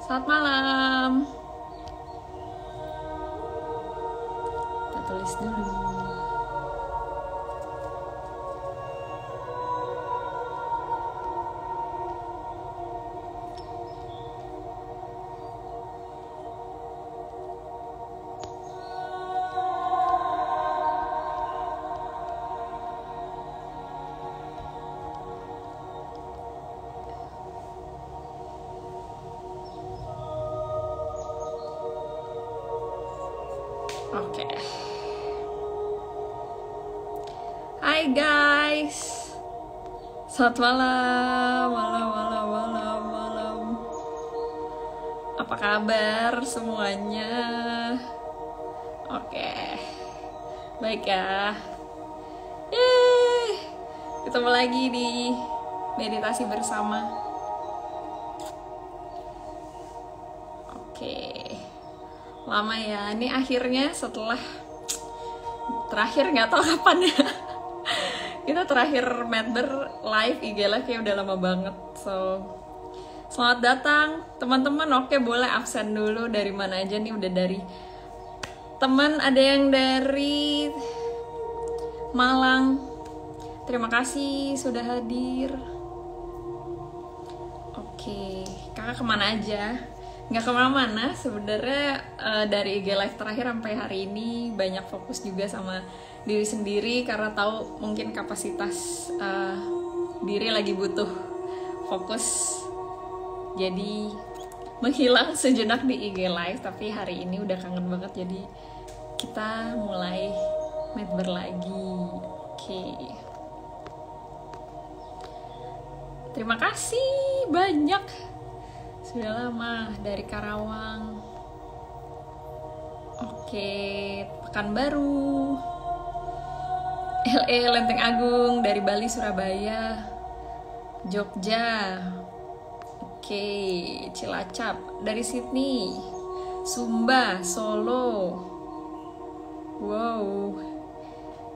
Selamat malam. Kita tulis dulu. Oke. Hai guys. Selamat malam. Apa kabar semuanya? Oke. Baik ya. Ketemu lagi di meditasi bersama. Oke. Lama ya, ini akhirnya setelah terakhir nggak tahu kapan ya. Kita terakhir Medber live IG live kayak udah lama banget. So selamat datang teman-teman. Oke, boleh absen dulu. Dari mana aja nih? Udah dari teman, ada yang dari Malang. Terima kasih sudah hadir. Oke, kakak kemana aja? Nggak kemana-mana sebenarnya. Dari IG live terakhir sampai hari ini banyak fokus juga sama diri sendiri karena tahu mungkin kapasitas diri lagi butuh fokus, jadi menghilang sejenak di IG live. Tapi hari ini udah kangen banget, jadi kita mulai medber lagi. Oke. Terima kasih banyak. Sudah lama dari Karawang. Oke, Pekanbaru, LA, Lenteng Agung, dari Bali, Surabaya, Jogja. Oke, Cilacap, dari Sydney, Sumba, Solo. Wow.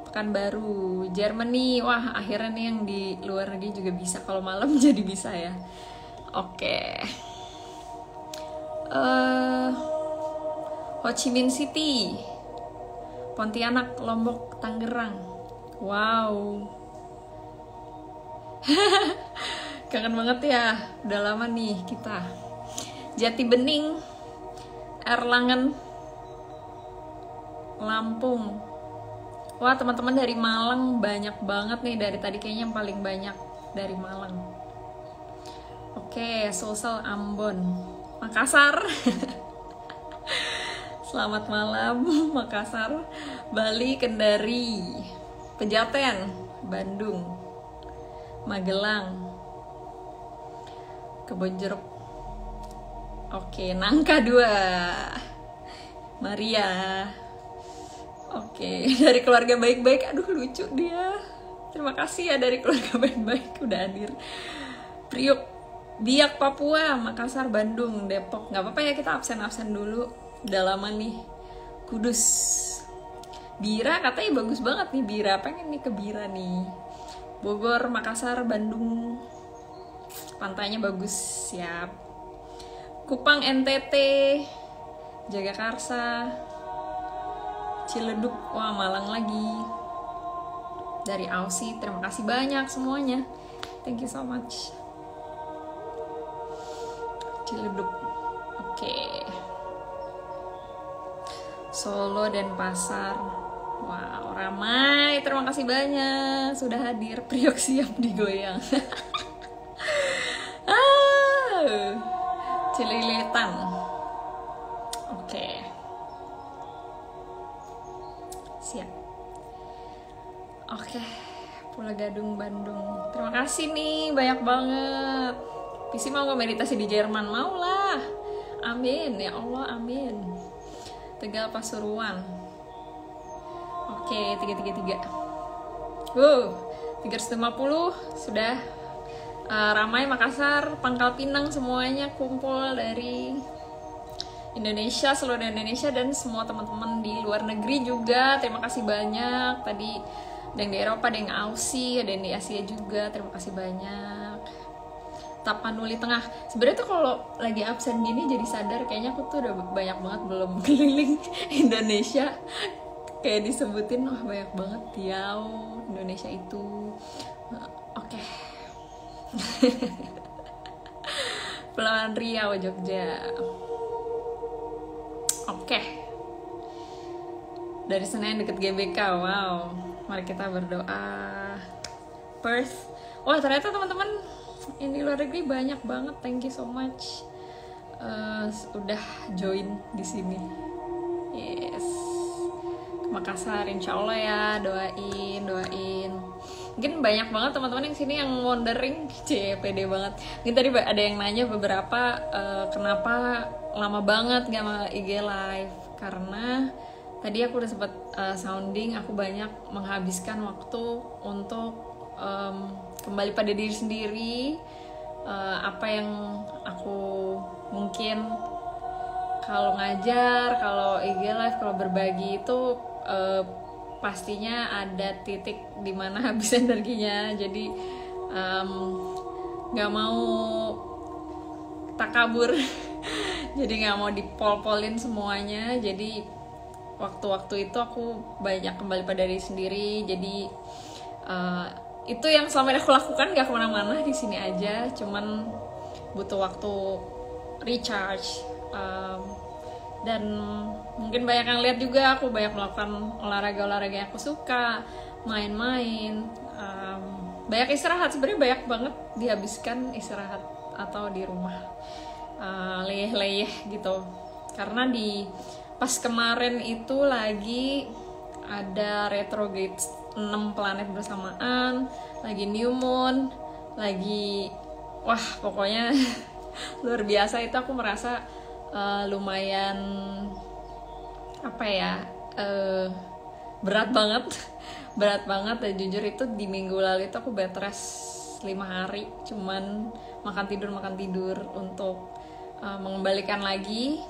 Pekanbaru, Germany. Wah, akhirnya nih yang di luar negeri juga bisa. Kalau malam jadi bisa ya. Oke. Ho Chi Minh City, Pontianak, Lombok, Tangerang. Wow. Kangen banget ya, udah lama nih kita. Jati Bening, Erlangen, Lampung. Wah, teman-teman dari Malang banyak banget nih. Dari tadi kayaknya yang paling banyak dari Malang. Oke, Sulsel, Ambon, Makassar. Selamat malam, Makassar. Bali, Kendari, Pejaten, Bandung, Magelang, Kebonjeruk. Oke, Nangka 2, Maria. Oke, dari keluarga baik-baik. Aduh, lucu dia. Terima kasih ya dari keluarga baik-baik udah hadir. Priuk, Biak, Papua, Makassar, Bandung, Depok. Nggak apa-apa ya, kita absen-absen dulu. Udah lama nih. Kudus, Bira, katanya bagus banget nih Bira. Pengen nih ke Bira nih. Bogor, Makassar, Bandung. Pantainya bagus, siap. Kupang, NTT, Jagakarsa, Ciledug. Wah, Malang lagi. Dari Aussie, terima kasih banyak semuanya. Thank you so much. Ciledug. Oke. Solo dan Pasar. Wow, ramai. Terima kasih banyak sudah hadir. Priok siap digoyang. Cililitan. Oke. Siap. Oke. Pulau Gadung, Bandung. Terima kasih nih, banyak banget. Visi mau meditasi di Jerman? Mau lah. Amin, ya Allah, amin. Tegal, Pasuruan. Oke, 333. 350 sudah. Ramai, Makassar, Pangkal Pinang, semuanya kumpul dari Indonesia, seluruh Indonesia, dan semua teman-teman di luar negeri juga. Terima kasih banyak. Tadi ada yang di Eropa, ada yang Aussie, ada yang di Asia juga. Terima kasih banyak. Tapanuli Tengah. Sebenarnya tuh kalau lagi absen gini jadi sadar kayaknya aku tuh udah banyak banget belum keliling Indonesia. Kayak disebutin wah banyak banget Riau, Indonesia itu. Oke. Kepulauan Riau, Jogja. Oke. Dari sana yang deket GBK, wow. Mari kita berdoa. Perth. Wah ternyata teman-teman yang di luar negeri banyak banget. Thank you so much. Udah join di sini. Yes. Makassar, insya Allah ya, doain. Mungkin banyak banget teman-teman yang sini yang wondering, pede banget. Mungkin tadi ada yang nanya beberapa kenapa lama banget gak sama IG live. Karena tadi aku udah sempat sounding, aku banyak menghabiskan waktu untuk kembali pada diri sendiri. Apa yang aku mungkin kalau ngajar, kalau IG live, kalau berbagi itu pastinya ada titik dimana habis energinya. Jadi nggak mau takabur jadi nggak mau dipol-polin semuanya. Jadi waktu-waktu itu aku banyak kembali pada diri sendiri. Jadi itu yang selama ini aku lakukan, nggak kemana-mana, di sini aja. Cuman butuh waktu recharge. Dan mungkin banyak yang lihat juga aku banyak melakukan olahraga yang aku suka, main-main, banyak istirahat. Sebenarnya banyak banget dihabiskan istirahat atau di rumah, leyeh-leyeh gitu. Karena pas kemarin itu lagi ada retrograde 6 planet bersamaan, lagi new moon, lagi wah pokoknya luar biasa. Itu aku merasa lumayan apa ya, berat banget. Dan jujur itu di minggu lalu itu aku bed rest 5 hari, cuman makan tidur untuk mengembalikan lagi.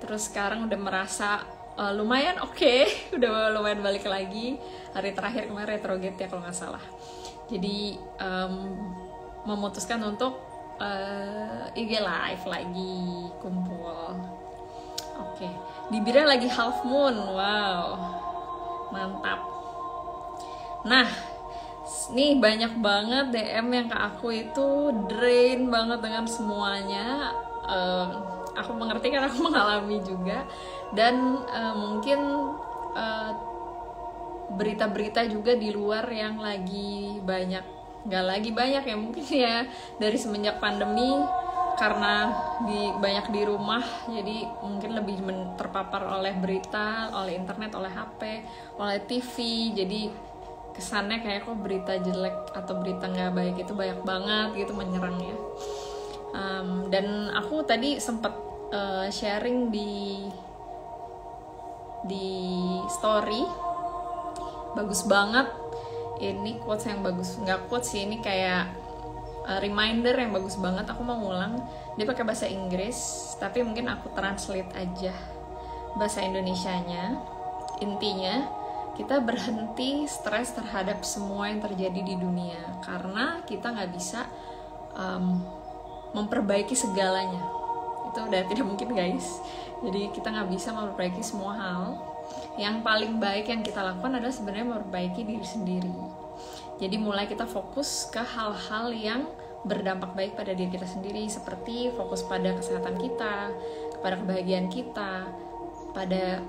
Terus sekarang udah merasa lumayan oke. Udah lumayan balik lagi. Hari terakhir kemarin retrograde ya kalau nggak salah. Jadi memutuskan untuk IG live lagi, kumpul. Oke. Bibirnya lagi half moon. Wow. Mantap. Nah, nih banyak banget DM yang ke aku itu drain banget dengan semuanya. Aku mengerti karena aku mengalami juga. Dan mungkin berita-berita juga di luar yang lagi nggak lagi banyak ya, mungkin ya dari semenjak pandemi, karena banyak di rumah, jadi mungkin lebih terpapar oleh berita, oleh internet, oleh HP, oleh TV. Jadi kesannya kayak kok berita jelek atau berita nggak baik itu banyak banget gitu menyerang ya. Dan aku tadi sempat sharing di story, bagus banget. Ini quotes yang bagus, nggak quotes sih, ini kayak reminder yang bagus banget. Aku mau ngulang, dia pakai bahasa Inggris, tapi mungkin aku translate aja bahasa Indonesianya. Intinya, kita berhenti stres terhadap semua yang terjadi di dunia, karena kita nggak bisa memperbaiki segalanya. Itu udah tidak mungkin guys. Jadi kita nggak bisa memperbaiki semua hal. Yang paling baik yang kita lakukan adalah sebenarnya memperbaiki diri sendiri. Jadi mulai kita fokus ke hal-hal yang berdampak baik pada diri kita sendiri, seperti fokus pada kesehatan kita, kepada kebahagiaan kita, pada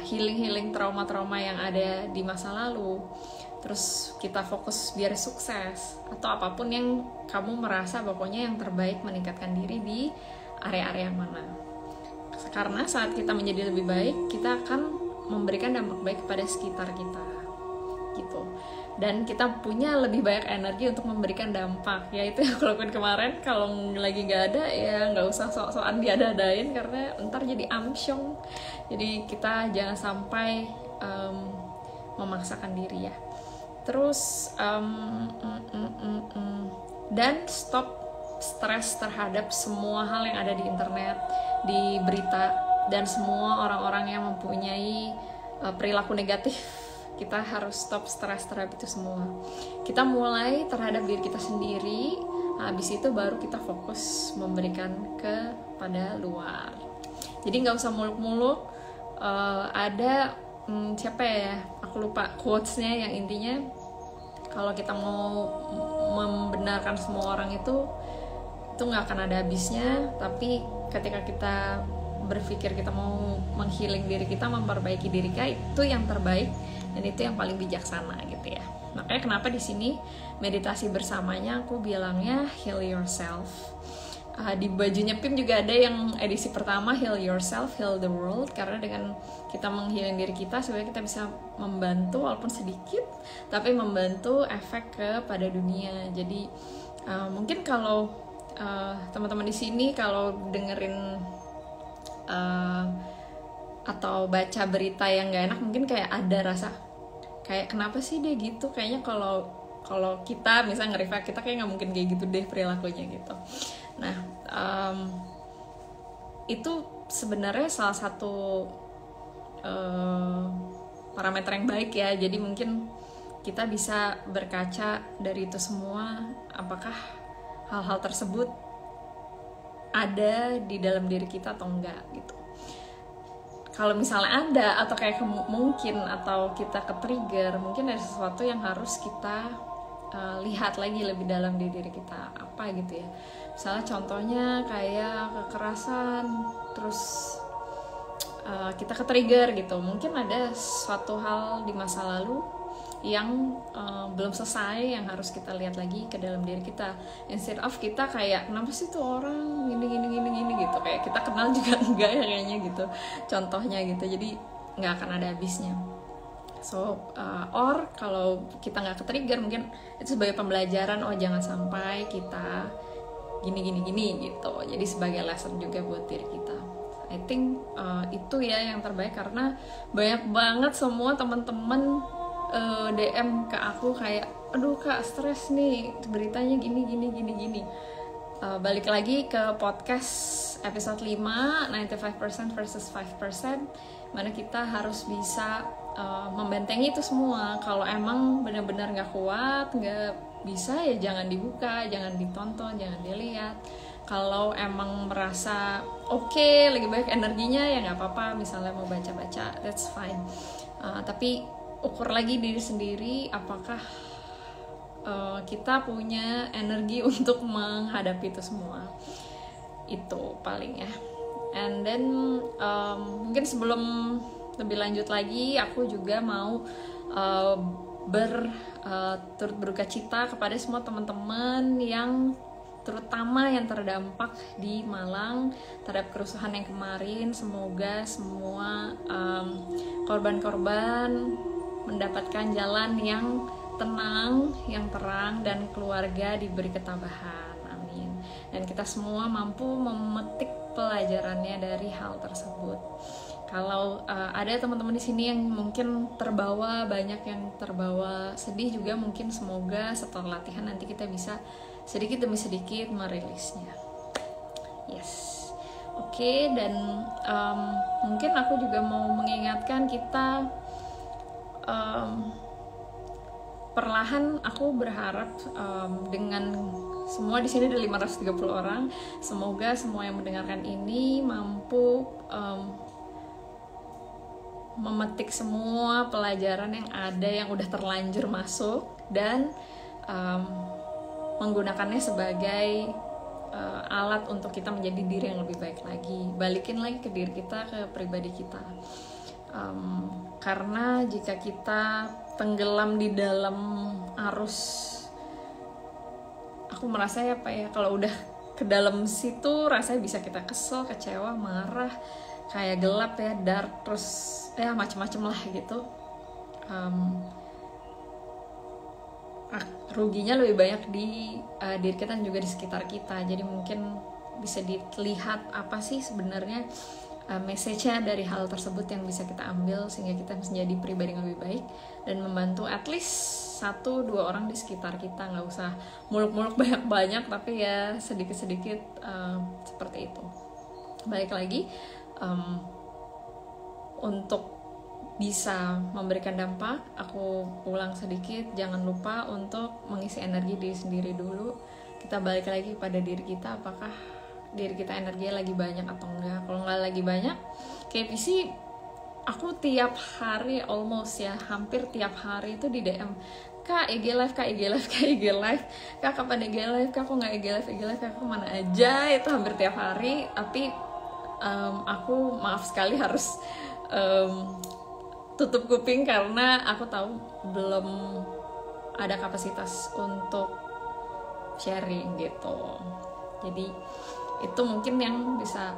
healing trauma-trauma yang ada di masa lalu. Terus kita fokus biar sukses, atau apapun yang kamu merasa pokoknya yang terbaik, meningkatkan diri di area-area mana. Karena saat kita menjadi lebih baik, kita akan memberikan dampak baik kepada sekitar kita gitu. Dan kita punya lebih banyak energi untuk memberikan dampak. Ya itu yang aku lakukan kemarin. Kalau lagi nggak ada ya nggak usah sok-sokan diada-adain, karena ntar jadi amsyong. Jadi kita jangan sampai memaksakan diri ya. Terus dan stop stres terhadap semua hal yang ada di internet, di berita, dan semua orang-orang yang mempunyai perilaku negatif. Kita harus stop stres terhadap itu semua. Kita mulai terhadap diri kita sendiri, Habis itu baru kita fokus memberikan kepada luar. Jadi nggak usah muluk-muluk. Ada siapa ya, aku lupa quotes-nya, yang intinya kalau kita mau membenarkan semua orang itu nggak akan ada habisnya. Tapi ketika kita berpikir kita mau menghealing diri kita, memperbaiki diri kita, itu yang terbaik dan itu yang paling bijaksana gitu ya. Makanya kenapa di sini meditasi bersamanya aku bilangnya heal yourself. Di bajunya Pim juga ada yang edisi pertama, heal yourself, heal the world. Karena dengan kita menghealing diri kita, sebenarnya kita bisa membantu walaupun sedikit, tapi membantu efek kepada dunia. Jadi mungkin kalau teman-teman di sini kalau dengerin atau baca berita yang gak enak, mungkin kayak ada rasa kayak kenapa sih dia gitu, kayaknya kalau kita misalnya nge-reflect, kita kayak nggak mungkin kayak gitu deh perilakunya gitu. Nah itu sebenarnya salah satu parameter yang baik ya. Jadi mungkin kita bisa berkaca dari itu semua, apakah hal-hal tersebut ada di dalam diri kita atau enggak gitu. Kalau misalnya ada atau kayak mungkin atau kita ke-trigger, mungkin ada sesuatu yang harus kita lihat lagi lebih dalam di diri kita, apa gitu ya. Misalnya contohnya kayak kekerasan, terus kita ke-trigger gitu. Mungkin ada suatu hal di masa lalu yang belum selesai, yang harus kita lihat lagi ke dalam diri kita. Instead of kita kayak kenapa sih tuh orang gini gitu, kayak kita kenal juga enggak ya kayaknya gitu contohnya gitu. Jadi nggak akan ada habisnya. So or kalau kita nggak ke-trigger, mungkin itu sebagai pembelajaran, oh jangan sampai kita gini gitu. Jadi sebagai lesson juga buat diri kita. I think itu ya yang terbaik, karena banyak banget semua teman-teman DM ke aku kayak, aduh kak stres nih beritanya gini. Balik lagi ke podcast episode 5, 95% versus 5%, mana kita harus bisa membentengi itu semua. Kalau emang benar-benar gak kuat, gak bisa, ya jangan dibuka, jangan ditonton, jangan dilihat. Kalau emang merasa oke, lagi banyak energinya, ya gak apa-apa, misalnya mau baca-baca, that's fine. Tapi ukur lagi diri sendiri, apakah kita punya energi untuk menghadapi itu semua. Itu paling ya. And then mungkin sebelum lebih lanjut lagi, aku juga mau turut berduka cita kepada semua teman-teman yang terutama yang terdampak di Malang terhadap kerusuhan yang kemarin. Semoga semua korban-korban mendapatkan jalan yang tenang, yang terang, dan keluarga diberi ketabahan. Amin. Dan kita semua mampu memetik pelajarannya dari hal tersebut. Kalau ada teman-teman di sini yang mungkin terbawa, banyak yang terbawa sedih juga, mungkin semoga setelah latihan nanti kita bisa sedikit demi sedikit merilisnya. Yes. Oke, dan mungkin aku juga mau mengingatkan kita, perlahan aku berharap dengan semua di sini ada 530 orang, semoga semua yang mendengarkan ini mampu memetik semua pelajaran yang ada, yang udah terlanjur masuk, dan menggunakannya sebagai alat untuk kita menjadi diri yang lebih baik lagi. Balikin lagi ke diri kita, ke pribadi kita. Karena jika kita tenggelam di dalam arus, aku merasa ya apa ya, kalau udah ke dalam situ rasanya bisa kita kesel, kecewa, marah, kayak gelap ya, dark, terus ya macem-macem lah gitu. Ruginya lebih banyak di diri kita dan juga di sekitar kita. Jadi mungkin bisa dilihat apa sih sebenarnya message-nya dari hal tersebut yang bisa kita ambil, sehingga kita bisa menjadi pribadi yang lebih baik dan membantu at least 1-2 orang di sekitar kita. Nggak usah muluk-muluk banyak-banyak, tapi ya sedikit-sedikit seperti itu. Balik lagi, untuk bisa memberikan dampak, aku ulang sedikit, jangan lupa untuk mengisi energi diri sendiri dulu. kita balik lagi pada diri kita, apakah diri kita energinya lagi banyak atau enggak. Kalau nggak lagi banyak, kayak PC, aku tiap hari almost ya, hampir tiap hari itu di DM, Kak IG live, Kak IG live, Kak IG live, Kak kapan IG live, Kak kok nggak IG live, Kak kemana aja, itu hampir tiap hari. Tapi aku maaf sekali harus tutup kuping karena aku tahu belum ada kapasitas untuk sharing gitu. Jadi itu mungkin yang bisa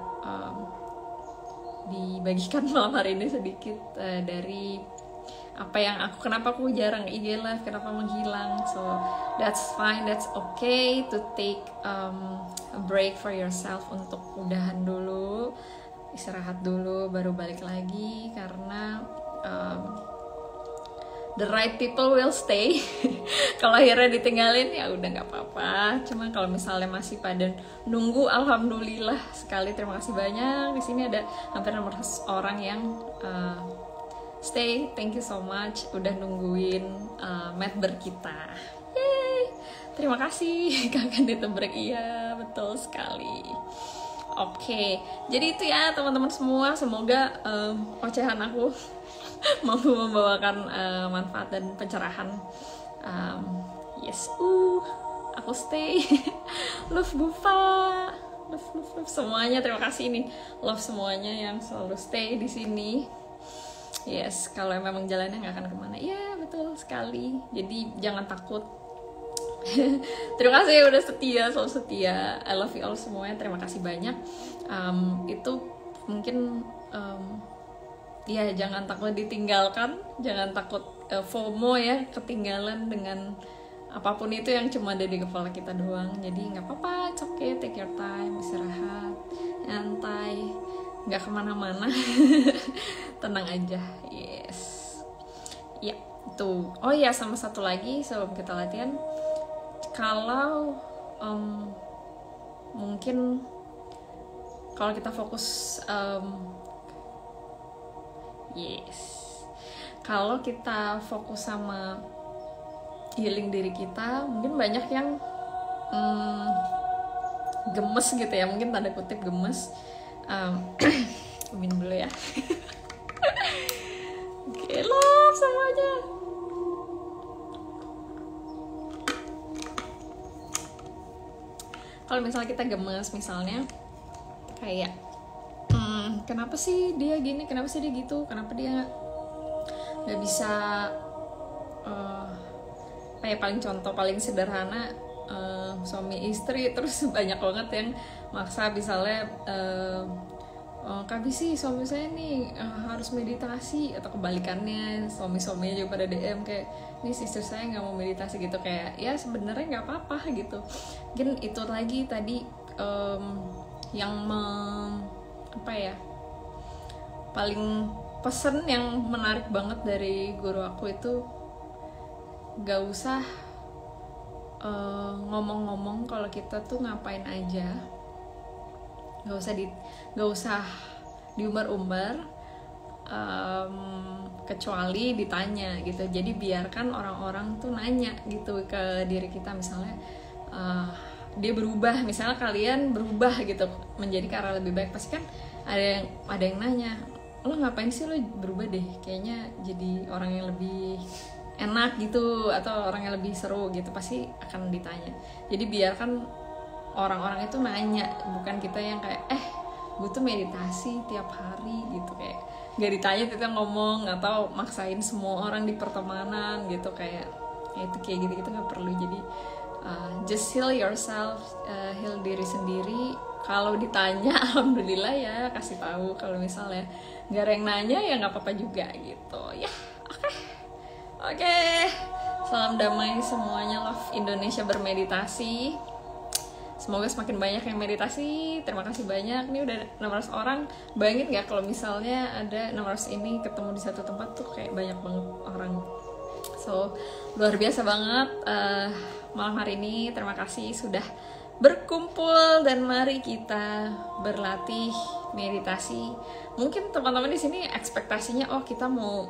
dibagikan malam hari ini sedikit dari apa yang kenapa aku jarang IG live, kenapa menghilang. So that's fine, that's okay to take a break for yourself, untuk udahan dulu, istirahat dulu, baru balik lagi, karena the right people will stay. Kalau akhirnya ditinggalin ya udah nggak apa-apa. Cuma kalau misalnya masih pada nunggu, alhamdulillah sekali, terima kasih banyak. Di sini ada hampir 600 orang yang stay. Thank you so much udah nungguin Medber kita. Yeay, terima kasih Kakak Ditebrek. Iya betul sekali. Oke, jadi itu ya teman-teman semua. Semoga ocehan aku mampu membawakan manfaat dan pencerahan. Yes, aku stay. Love Bufa, love semuanya. Terima kasih nih, love semuanya yang selalu stay di sini. Yes, kalau memang jalannya nggak akan kemana. Ya betul sekali. Jadi jangan takut. Terima kasih udah setia, selalu setia. I love you all semuanya. Terima kasih banyak. Itu mungkin ya jangan takut ditinggalkan, jangan takut FOMO ya, ketinggalan dengan apapun itu yang cuma ada di kepala kita doang. Jadi nggak apa-apa, it's okay, take your time, istirahat, nyantai, nggak kemana-mana. Tenang aja. Yes, ya itu. Oh ya, sama satu lagi sebelum kita latihan, kalau mungkin kalau kita fokus kalau kita fokus sama healing diri kita, mungkin banyak yang gemes gitu ya, mungkin tanda kutip gemes. Minum dulu ya. Oke, love semuanya. Kalau misalnya kita gemes, misalnya kayak kenapa sih dia gini, kenapa sih dia gitu, kenapa dia nggak bisa kayak paling contoh paling sederhana, suami istri terus banyak banget yang maksa, misalnya Kak sih suami saya nih harus meditasi, atau kebalikannya suaminya juga pada DM kayak nih istri saya nggak mau meditasi gitu. Kayak ya sebenarnya nggak apa-apa gitu. Mungkin itu lagi tadi yang paling pesen yang menarik banget dari guru aku itu, gak usah ngomong-ngomong kalau kita tuh ngapain aja, gak usah diumbar-umbar, kecuali ditanya gitu. Jadi biarkan orang-orang tuh nanya gitu ke diri kita, misalnya dia berubah, misalnya kalian berubah gitu menjadi ke arah lebih baik, pasti kan ada yang nanya, lo ngapain sih lo berubah deh, kayaknya jadi orang yang lebih enak gitu, atau orang yang lebih seru gitu, pasti akan ditanya. Jadi biarkan orang-orang itu nanya, bukan kita yang kayak gue tuh meditasi tiap hari gitu, kayak gak ditanya kita ngomong, atau maksain semua orang di pertemanan gitu, kayak itu kayak gitu nggak perlu. Jadi just heal yourself, heal diri sendiri. Kalau ditanya alhamdulillah ya, kasih tahu. Kalau misalnya nggak ada yang nanya ya nggak apa-apa juga gitu ya. Oke. Salam damai semuanya, love Indonesia bermeditasi. Semoga semakin banyak yang meditasi. Terima kasih banyak. Ini udah 600 orang. Bayangin gak kalau misalnya ada 600 ini ketemu di satu tempat tuh kayak banyak banget orang. So, luar biasa banget malam hari ini. Terima kasih sudah berkumpul dan mari kita berlatih meditasi. Mungkin teman-teman di sini ekspektasinya kita mau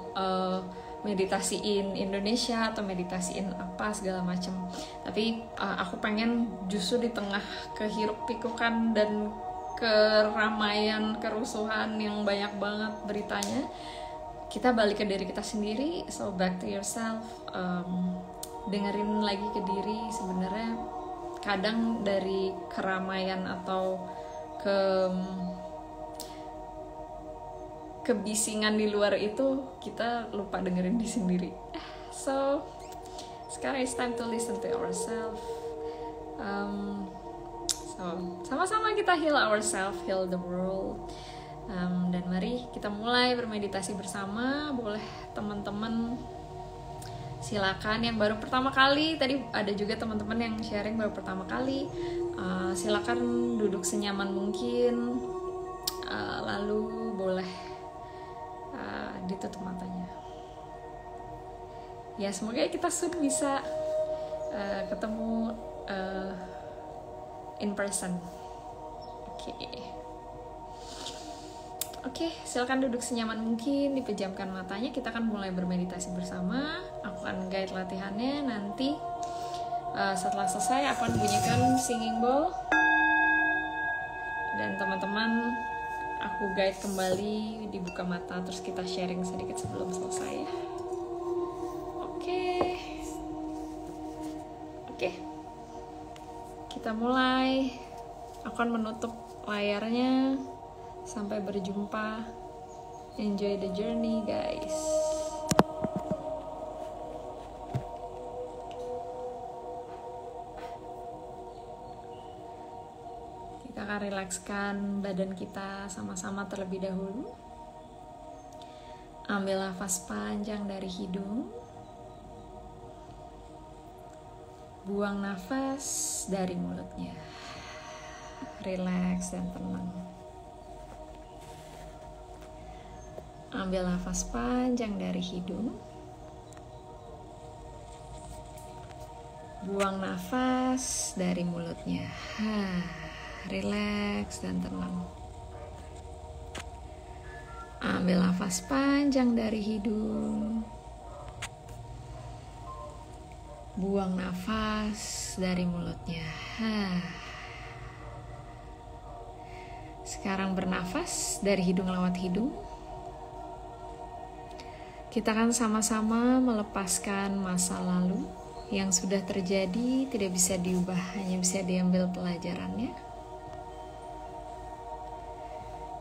meditasiin Indonesia atau meditasiin apa segala macam. Tapi aku pengen justru di tengah kehiruk pikukan dan keramaian, kerusuhan yang banyak banget beritanya, kita balik ke diri kita sendiri. So back to yourself, dengerin lagi ke diri. Sebenarnya kadang dari keramaian atau kebisingan di luar itu kita lupa dengerin diri sendiri. So sekarang it's time to listen to ourselves. So sama-sama kita heal ourselves, heal the world. Dan mari kita mulai bermeditasi bersama. Boleh teman-teman silakan yang baru pertama kali, tadi ada juga teman-teman yang sharing baru pertama kali, silakan duduk senyaman mungkin, lalu boleh ditutup matanya. Ya semoga kita soon bisa ketemu in person. Oke, silakan duduk senyaman mungkin, dipejamkan matanya. Kita akan mulai bermeditasi bersama. Aku akan guide latihannya. Nanti setelah selesai aku akan bunyikan singing bowl, dan teman-teman aku guide kembali, dibuka mata, terus kita sharing sedikit sebelum selesai ya. Oke. Kita mulai. Aku akan menutup layarnya. Sampai berjumpa. Enjoy the journey, guys. Kita akan rilekskan badan kita sama-sama terlebih dahulu. Ambil nafas panjang dari hidung. Buang nafas dari mulutnya. Rileks dan tenang. Ambil nafas panjang dari hidung. Buang nafas dari mulutnya. Rileks dan tenang. Ambil nafas panjang dari hidung. Buang nafas dari mulutnya. Sekarang bernafas dari hidung lewat hidung. Kita akan sama-sama melepaskan masa lalu yang sudah terjadi, tidak bisa diubah, hanya bisa diambil pelajarannya.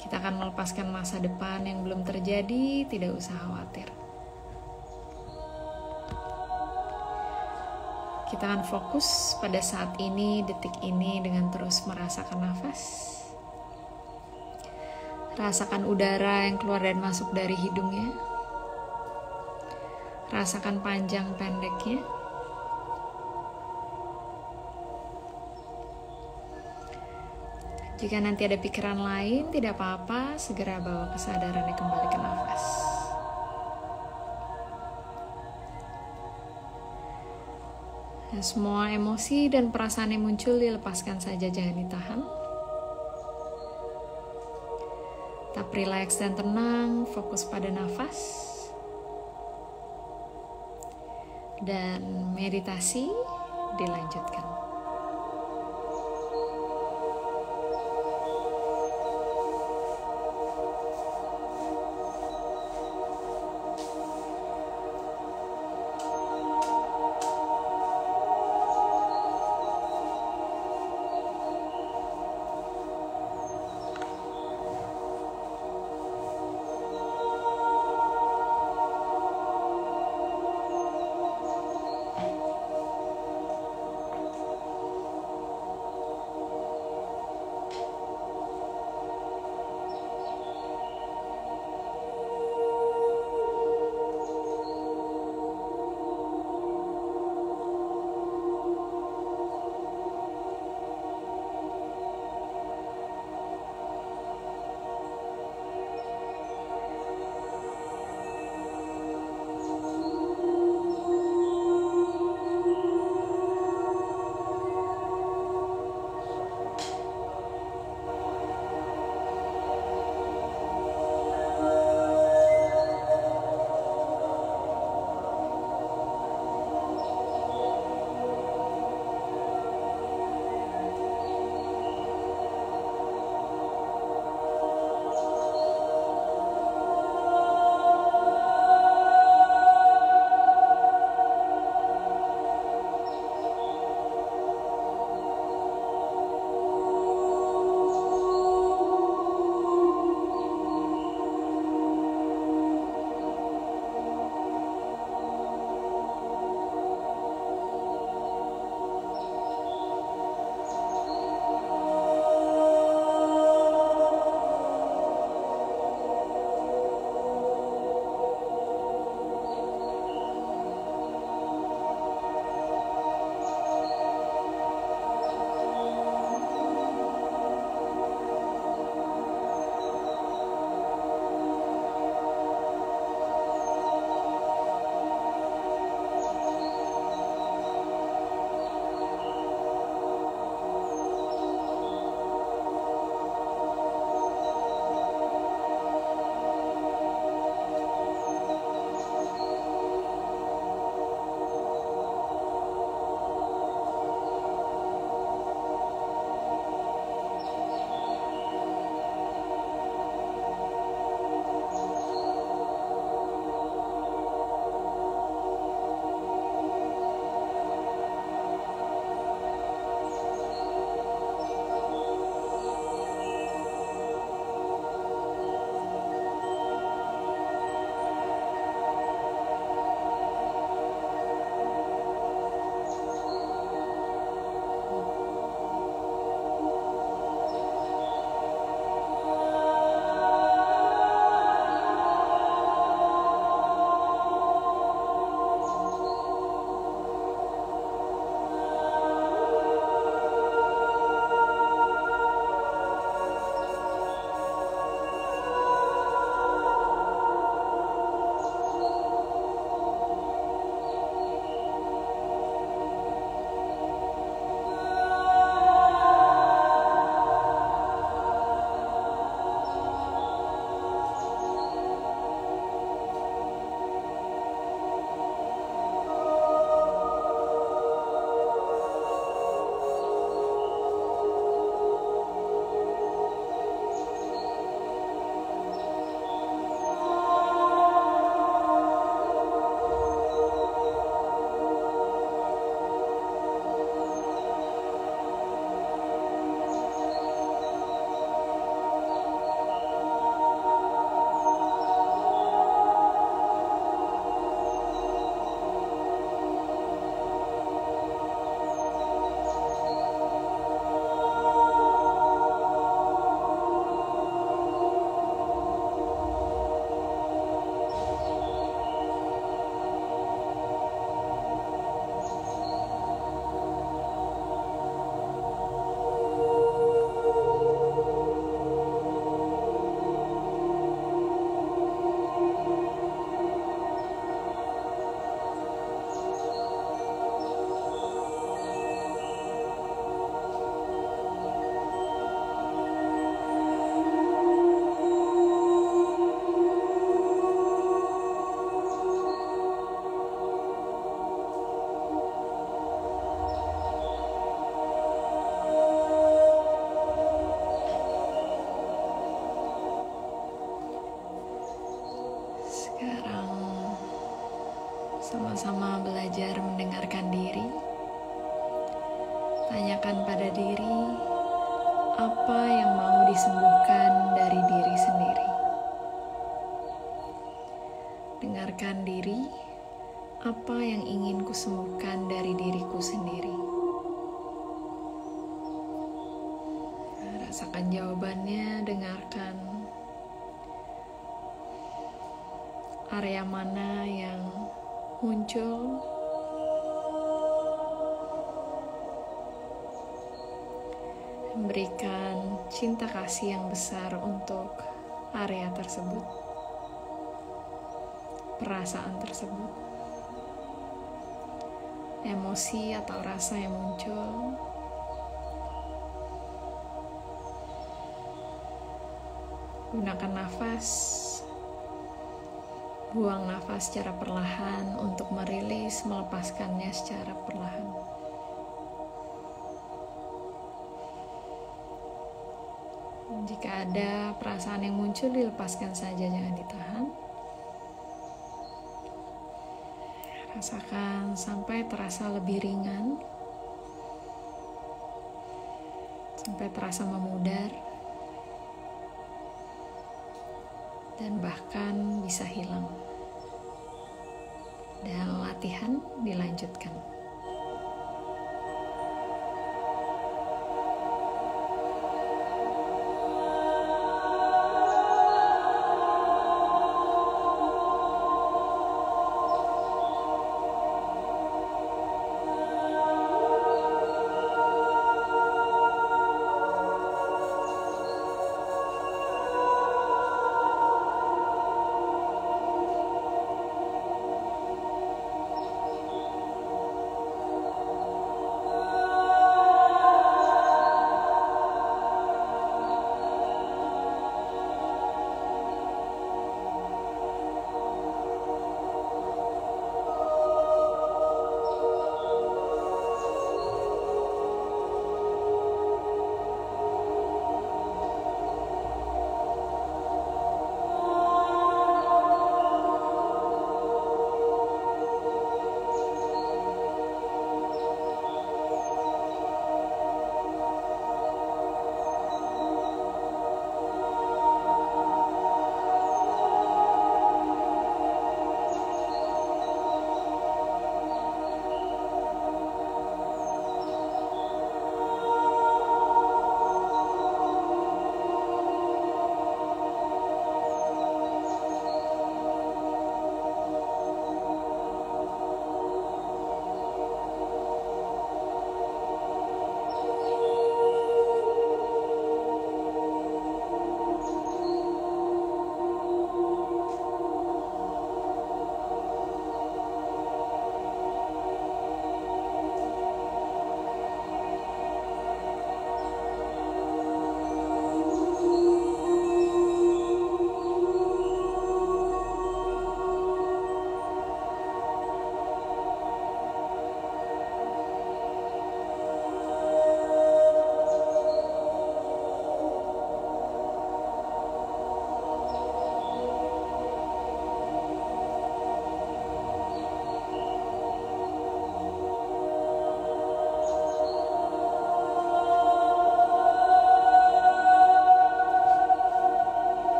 Kita akan melepaskan masa depan yang belum terjadi, tidak usah khawatir. Kita akan fokus pada saat ini, detik ini, dengan terus merasakan nafas. Rasakan udara yang keluar dan masuk dari hidungnya. Rasakan panjang pendeknya. Jika nanti ada pikiran lain, tidak apa-apa, segera bawa kesadarannya kembali ke nafas. Semua emosi dan perasaan yang muncul dilepaskan saja, jangan ditahan. Tetap rileks dan tenang, fokus pada nafas. Dan meditasi dilanjutkan. Sama-sama belajar mendengarkan diri. Tanyakan pada diri, apa yang mau disembuhkan dari diri sendiri. Dengarkan diri, apa yang ingin kusembuhkan dari diriku sendiri. Rasakan jawabannya, dengarkan area mana yang muncul. Berikan cinta kasih yang besar untuk area tersebut, perasaan tersebut, emosi atau rasa yang muncul. Gunakan nafas, buang nafas secara perlahan untuk merilis, melepaskannya secara perlahan. Jika ada perasaan yang muncul, dilepaskan saja, jangan ditahan. Rasakan sampai terasa lebih ringan, sampai terasa memudar, dan bahkan bisa hilang. Dan latihan dilanjutkan.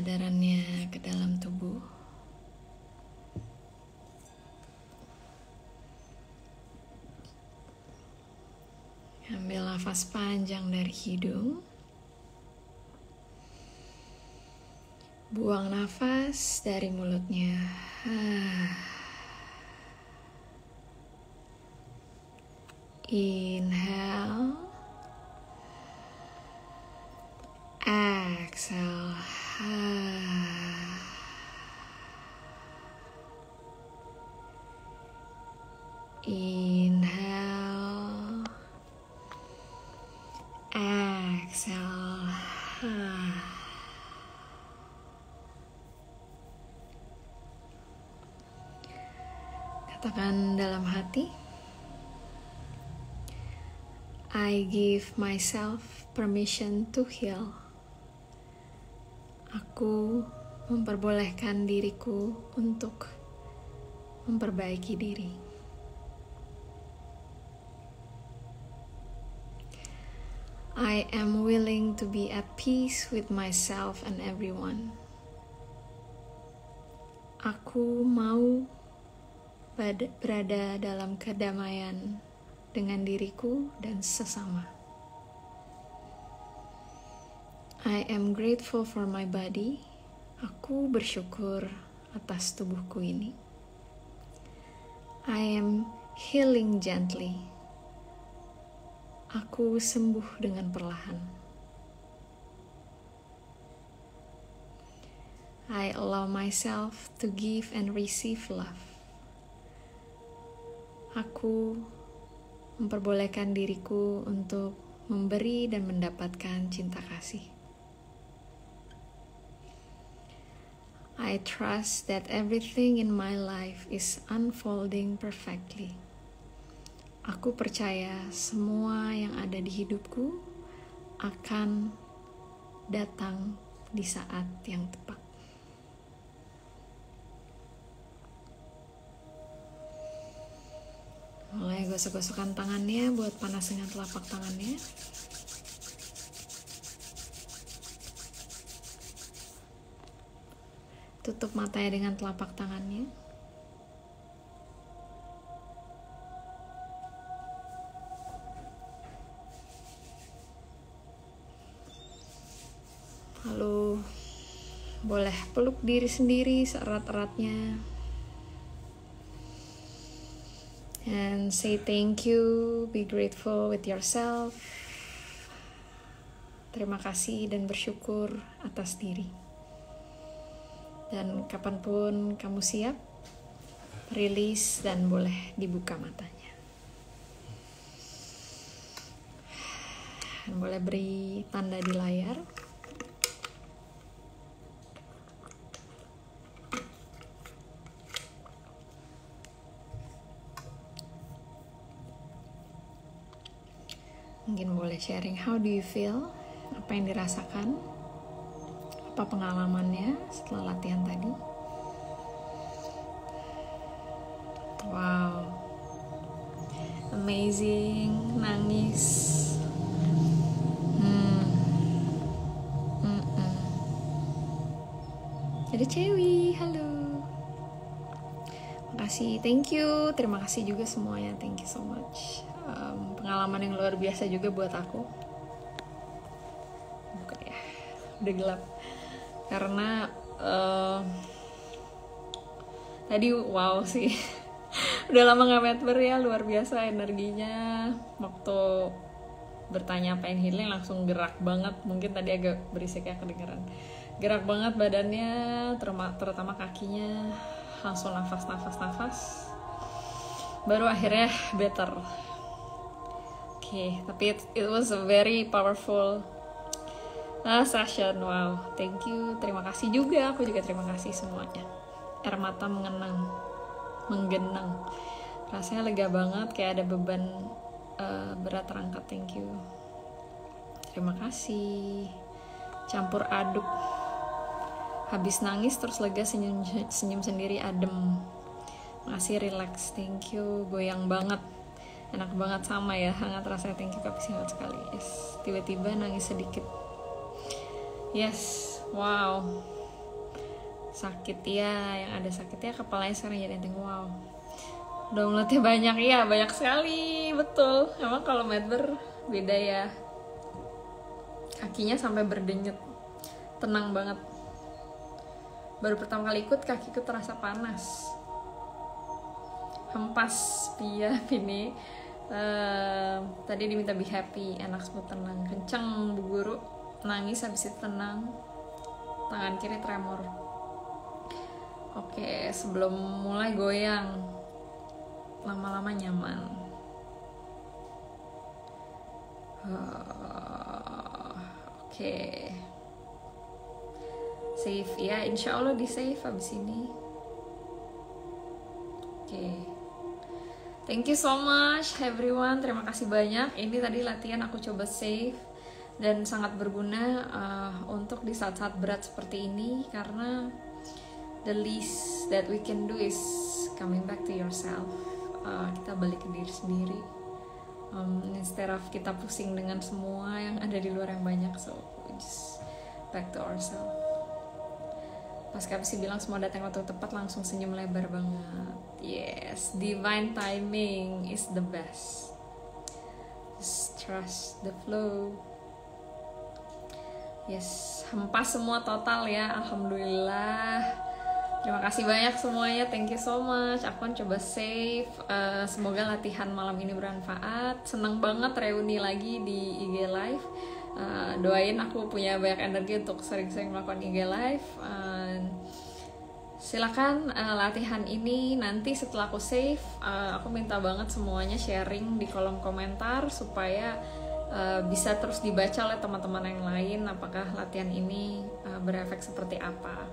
kesadarannya ke dalam tubuh. Ambil nafas panjang dari hidung. Buang nafas dari mulutnya. Inhale. Exhale. Inhale. Exhale. Katakan dalam hati, I give myself permission to heal. Aku memperbolehkan diriku untuk memperbaiki diri. I am willing to be at peace with myself and everyone. Aku mau berada dalam kedamaian dengan diriku dan sesama. I am grateful for my body. Aku bersyukur atas tubuhku ini. I am healing gently. Aku sembuh dengan perlahan. I allow myself to give and receive love. Aku memperbolehkan diriku untuk memberi dan mendapatkan cinta kasih. I trust that everything in my life is unfolding perfectly. Aku percaya semua yang ada di hidupku akan datang di saat yang tepat. Mulai gosok-gosokkan tangannya buat panasin telapak tangannya. Tutup matanya dengan telapak tangannya. Lalu boleh peluk diri sendiri seerat-eratnya. And say thank you, be grateful with yourself. Terima kasih dan bersyukur atas diri. Dan kapanpun kamu siap, rilis dan boleh dibuka matanya. Dan boleh beri tanda di layar. Mungkin boleh sharing, how do you feel? Apa yang dirasakan? Apa pengalamannya setelah latihan tadi? Wow, amazing, nangis. Ada Cewi, halo. Makasih, thank you. Terima kasih juga semuanya, thank you so much. Pengalaman yang luar biasa juga buat aku. Bukan ya, udah gelap. Karena tadi wow sih. Udah lama gak medber ya, luar biasa energinya. Waktu bertanya apa yang healing langsung gerak banget. Mungkin tadi agak berisik ya kedengeran. Gerak banget badannya, terutama kakinya. Langsung nafas. Baru akhirnya better. Oke, tapi it was a very powerful session. Wow, thank you. Terima kasih juga. Aku juga terima kasih semuanya. Air mata menggenang. Rasanya lega banget, kayak ada beban berat terangkat. Thank you. Terima kasih. Campur aduk. Habis nangis terus lega, senyum sendiri, adem. Makasih, relax. Thank you. Goyang banget. Enak banget, sama ya, hangat rasanya. Thank you, Kak, hangat sekali. Yes, tiba-tiba nangis sedikit. Yes, wow. sakit ya, yang ada sakitnya kepalanya sekarang jadi enteng. Wow, downloadnya banyak ya, banyak sekali, betul. Emang kalau medber beda ya, kakinya sampai berdenyut, tenang banget. Baru pertama kali ikut kakiku terasa panas, hempas pia ini. Tadi diminta be happy, enak smooth, tenang, kenceng bu guru, nangis habis itu tenang, tangan kiri tremor. Oke, sebelum mulai goyang, lama-lama nyaman. Oke, save ya, insya Allah di save abis ini. Oke, thank you so much everyone, terima kasih banyak. Ini tadi latihan aku coba save dan sangat berguna untuk di saat-saat berat seperti ini, karena the least that we can do is coming back to yourself. Kita balik ke diri sendiri, instead of kita pusing dengan semua yang ada di luar yang banyak. So just back to ourselves. Pas Kapsi bilang semua datang waktu tepat, langsung senyum lebar banget. Yes, divine timing is the best. Just trust the flow. Yes, hempas semua total ya, alhamdulillah. Terima kasih banyak semuanya, thank you so much. Aku kan coba save, semoga latihan malam ini bermanfaat. Seneng banget reuni lagi di IG Live. Doain aku punya banyak energi untuk sering-sering melakukan IG Live. Silakan latihan ini nanti setelah aku save, aku minta banget semuanya sharing di kolom komentar supaya bisa terus dibaca oleh teman-teman yang lain, apakah latihan ini berefek seperti apa.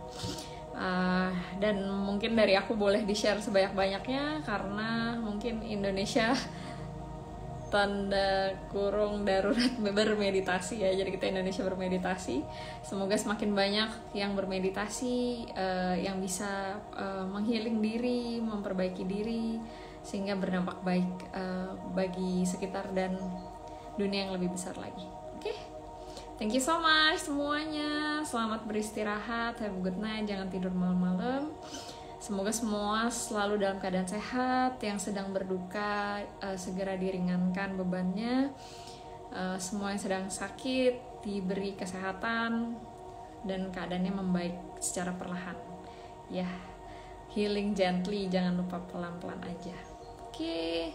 Dan mungkin dari aku boleh di-share sebanyak-banyaknya, karena mungkin Indonesia tanda kurung darurat bermeditasi ya, jadi kita Indonesia bermeditasi. Semoga semakin banyak yang bermeditasi, yang bisa menghealing diri, memperbaiki diri, sehingga berdampak baik bagi sekitar dan dunia yang lebih besar lagi. Oke, thank you so much semuanya. Selamat beristirahat, have a good night, jangan tidur malam-malam. Semoga semua selalu dalam keadaan sehat. Yang sedang berduka segera diringankan bebannya. Semua yang sedang sakit diberi kesehatan dan keadaannya membaik secara perlahan. Ya, healing gently, jangan lupa pelan-pelan aja. Oke,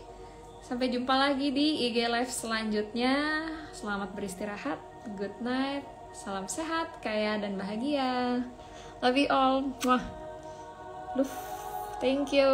sampai jumpa lagi di IG Live selanjutnya. Selamat beristirahat, good night, salam sehat, kaya dan bahagia. Love you all. Mwah. Thank you.